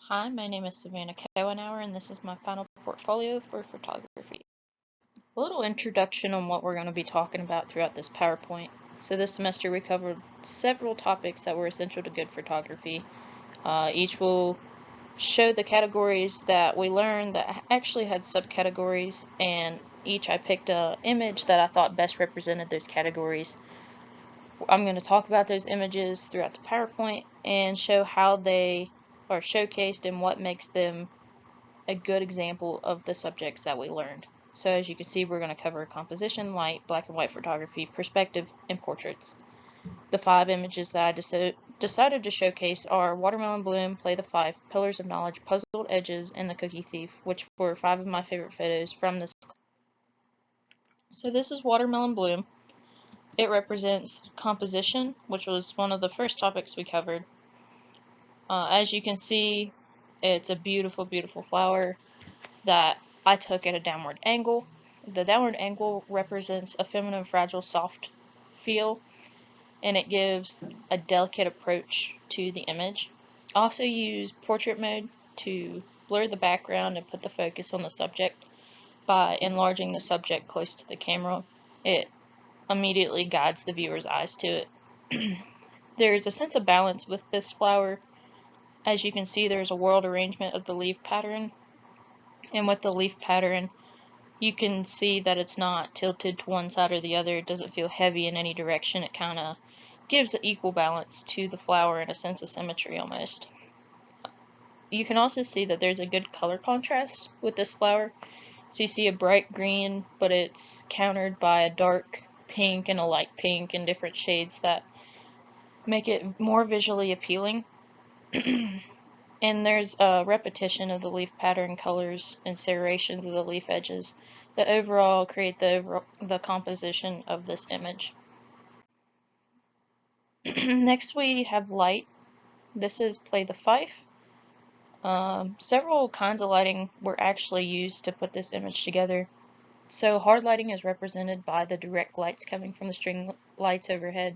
Hi, my name is Savannah Cohenauer, and this is my final portfolio for photography. A little introduction on what we're going to be talking about throughout this PowerPoint. So this semester we covered several topics that were essential to good photography. Each will show the categories that we learned that actually had subcategories, and each I picked an image that I thought best represented those categories. I'm going to talk about those images throughout the PowerPoint and show how they are showcased and what makes them a good example of the subjects that we learned. So as you can see, we're going to cover composition, light, black and white photography, perspective, and portraits. The 5 images that I decided to showcase are Watermelon Bloom, Play the Fife, Pillars of Knowledge, Puzzled Edges, and The Cookie Thief, which were 5 of my favorite photos from this. So this is Watermelon Bloom. It represents composition, which was one of the first topics we covered. As you can see, it's a beautiful, beautiful flower that I took at a downward angle. The downward angle represents a feminine, fragile, soft feel, and it gives a delicate approach to the image. I also use portrait mode to blur the background and put the focus on the subject by enlarging the subject close to the camera. It immediately guides the viewer's eyes to it. There's a sense of balance with this flower. As you can see, there's a whorled arrangement of the leaf pattern, and with the leaf pattern you can see that it's not tilted to one side or the other. It doesn't feel heavy in any direction. It kind of gives an equal balance to the flower and a sense of symmetry almost. You can also see that there's a good color contrast with this flower. So you see a bright green, but it's countered by a dark pink and a light pink and different shades that make it more visually appealing. And there's a repetition of the leaf pattern colors and serrations of the leaf edges that overall create the composition of this image. Next we have light. This is Play the Fife. Several kinds of lighting were actually used to put this image together. So hard lighting is represented by the direct lights coming from the string lights overhead.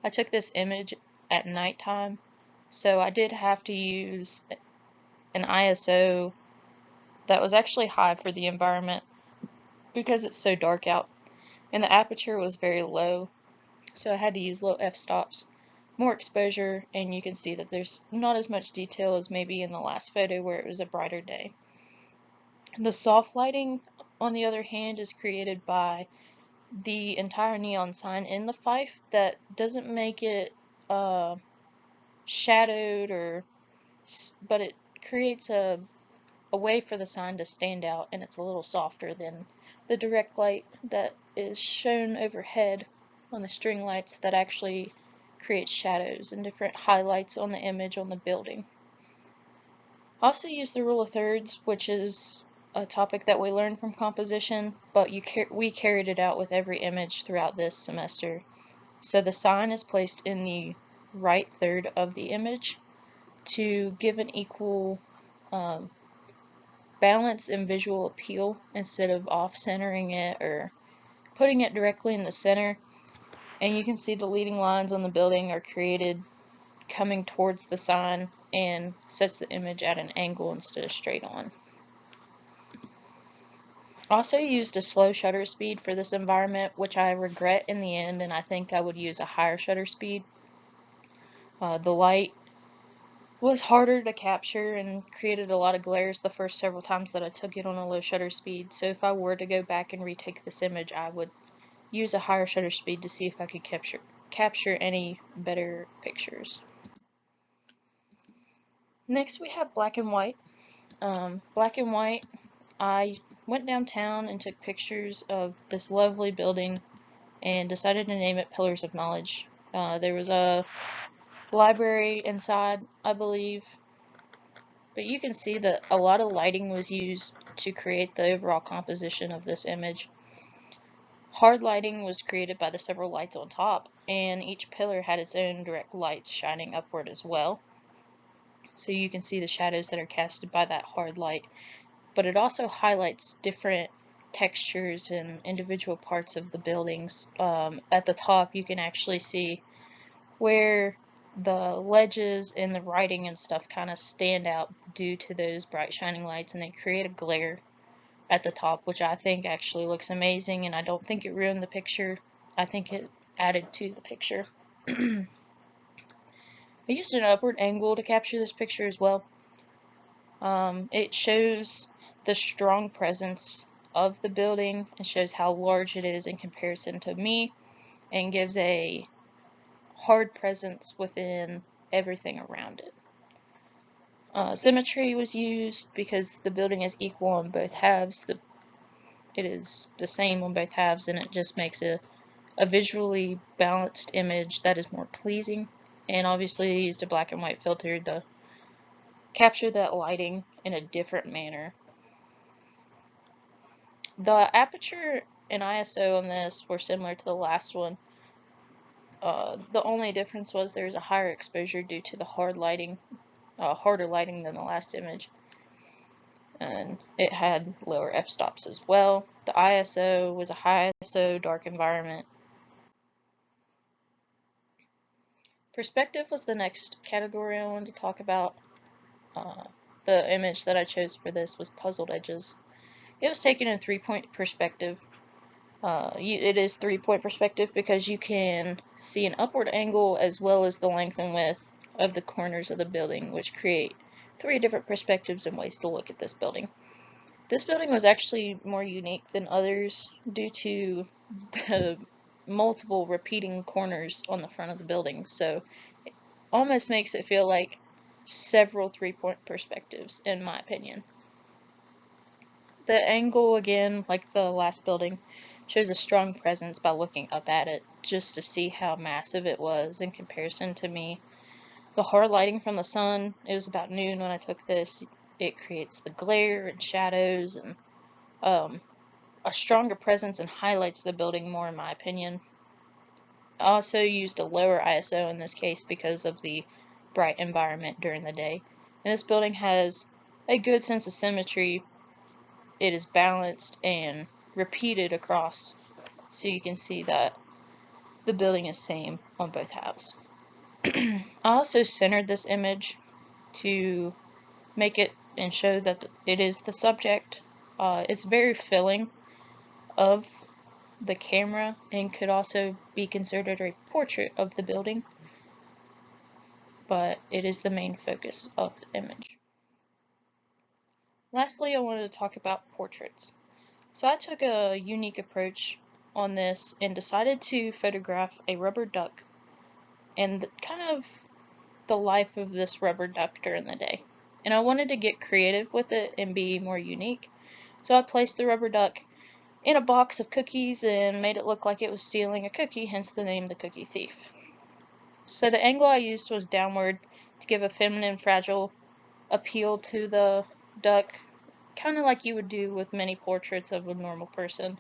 I took this image at nighttime, so I did have to use an ISO that was actually high for the environment because it's so dark out, and the aperture was very low, so I had to use low f-stops, more exposure, and you can see that there's not as much detail as maybe in the last photo where it was a brighter day. The soft lighting, on the other hand, is created by the entire neon sign in the fife that doesn't make it shadowed, but it creates a way for the sign to stand out, and it's a little softer than the direct light that is shown overhead on the string lights that actually create shadows and different highlights on the image on the building. Also use the rule of thirds, which is a topic that we learned from composition, but we carried it out with every image throughout this semester. So the sign is placed in the right third of the image to give an equal balance and visual appeal instead of off-centering it or putting it directly in the center. And you can see the leading lines on the building are created coming towards the sign and sets the image at an angle instead of straight on. Also used a slow shutter speed for this environment, which I regret in the end, and I think I would use a higher shutter speed. The light was harder to capture and created a lot of glares the first several times that I took it on a low shutter speed, so if I were to go back and retake this image, I would use a higher shutter speed to see if I could capture any better pictures. Next we have black and white. Black and white, I went downtown and took pictures of this lovely building and decided to name it Pillars of Knowledge. There was a library inside, I believe, but you can see that a lot of lighting was used to create the overall composition of this image. Hard lighting was created by the several lights on top, and each pillar had its own direct lights shining upward as well. So you can see the shadows that are casted by that hard light, but it also highlights different textures and individual parts of the buildings. At the top you can actually see where the ledges and the writing and stuff kind of stand out due to those bright shining lights, and they create a glare at the top, which I think actually looks amazing, and I don't think it ruined the picture. I think it added to the picture. I used an upward angle to capture this picture as well. It shows the strong presence of the building and shows how large it is in comparison to me, and gives a hard presence within everything around it. Symmetry was used because the building is equal on both halves. It is the same on both halves, and it just makes a visually balanced image that is more pleasing. And obviously I used a black and white filter to capture that lighting in a different manner. The aperture and ISO on this were similar to the last one. The only difference was there's a higher exposure due to the harder lighting than the last image. And it had lower f-stops as well. The ISO was a high ISO dark environment. Perspective was the next category I wanted to talk about. The image that I chose for this was Puzzled Edges. It was taken in 3-point perspective. It is 3-point perspective because you can see an upward angle as well as the length and width of the corners of the building, which create 3 different perspectives and ways to look at this building. This building was actually more unique than others due to the multiple repeating corners on the front of the building, so it almost makes it feel like several 3-point perspectives, in my opinion. The angle, again, like the last building, shows a strong presence by looking up at it, just to see how massive it was in comparison to me. The hard lighting from the sun, it was about noon when I took this, it creates the glare and shadows and a stronger presence and highlights the building more, in my opinion. I also used a lower ISO in this case because of the bright environment during the day. And this building has a good sense of symmetry. It is balanced and repeated across, so you can see that the building is same on both halves. I also centered this image to make it and show that it is the subject. It's very filling of the camera and could also be considered a portrait of the building, but it is the main focus of the image. Lastly, I wanted to talk about portraits. So I took a unique approach on this and decided to photograph a rubber duck and kind of the life of this rubber duck during the day. And I wanted to get creative with it and be more unique. So I placed the rubber duck in a box of cookies and made it look like it was stealing a cookie, hence the name The Cookie Thief. So the angle I used was downward to give a feminine, fragile appeal to the duck, kind of like you would do with many portraits of a normal person.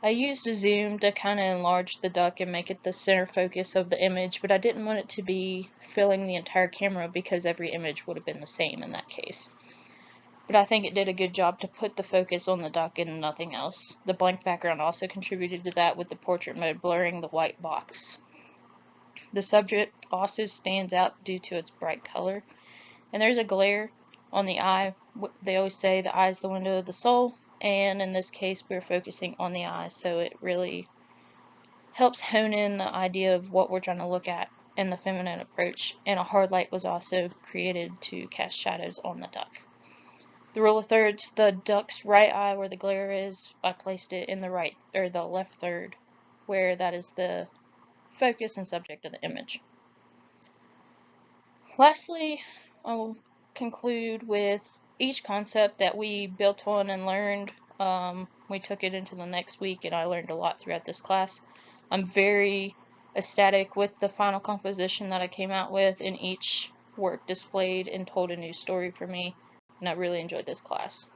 I used a zoom to kind of enlarge the duck and make it the center focus of the image, but I didn't want it to be filling the entire camera because every image would have been the same in that case. But I think it did a good job to put the focus on the duck and nothing else. The blank background also contributed to that, with the portrait mode blurring the white box. The subject also stands out due to its bright color, and there's a glare on the eye. They always say the eye is the window of the soul, and in this case we're focusing on the eye, so it really helps hone in the idea of what we're trying to look at in the feminine approach. And a hard light was also created to cast shadows on the duck. The rule of thirds, the duck's right eye where the glare is, I placed it in the right or the left third, where that is the focus and subject of the image. Lastly, I'll conclude with each concept that we built on and learned. We took it into the next week, and I learned a lot throughout this class. I'm very ecstatic with the final composition that I came out with, and each work displayed and told a new story for me, and I really enjoyed this class.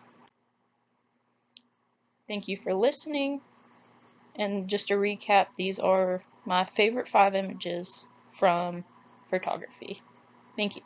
Thank you for listening, and just to recap, these are my favorite 5 images from photography. Thank you.